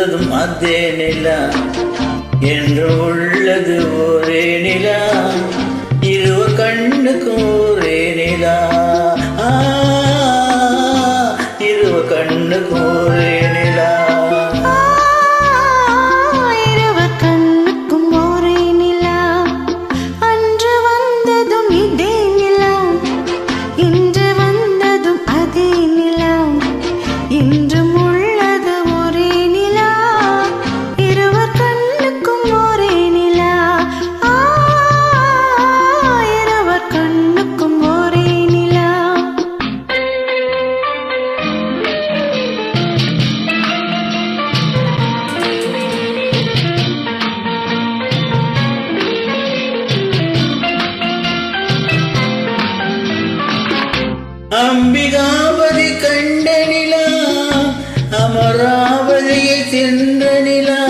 வந்ததும் அதே நிலா என்று உள்ளது ஒரே நிலா இருவர் கண்ணுக்கும் ஒரே நிலா இருவர் கண்ணுக்கும் ஒரே நிலா அம்பிகாபதி கண்ட நிலா அமராவதியை சென்ற நிலா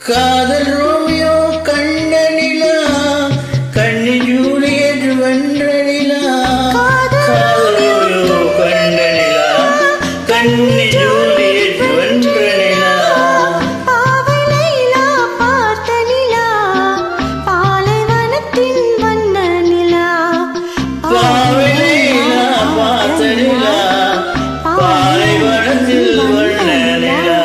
காதல் ரோமியோ கண்ட நிலா கண்ணி ஜூலியட் வென்ற நிலா காதல் ரோமியோ கண்ட நிலா கண்ணி ஜூலியட் வென்ற நிலா பாவலைலா பார்த்த நிலா பாலைவனத்தின் வண்ண நிலா பாவலைலா பார்த்த நிலா பாலைவனத்தில் வண்ண நிலா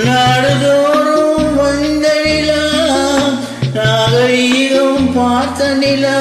நாடுதோறும் வந்த நிலா நாகரீகம் பார்த்த நிலா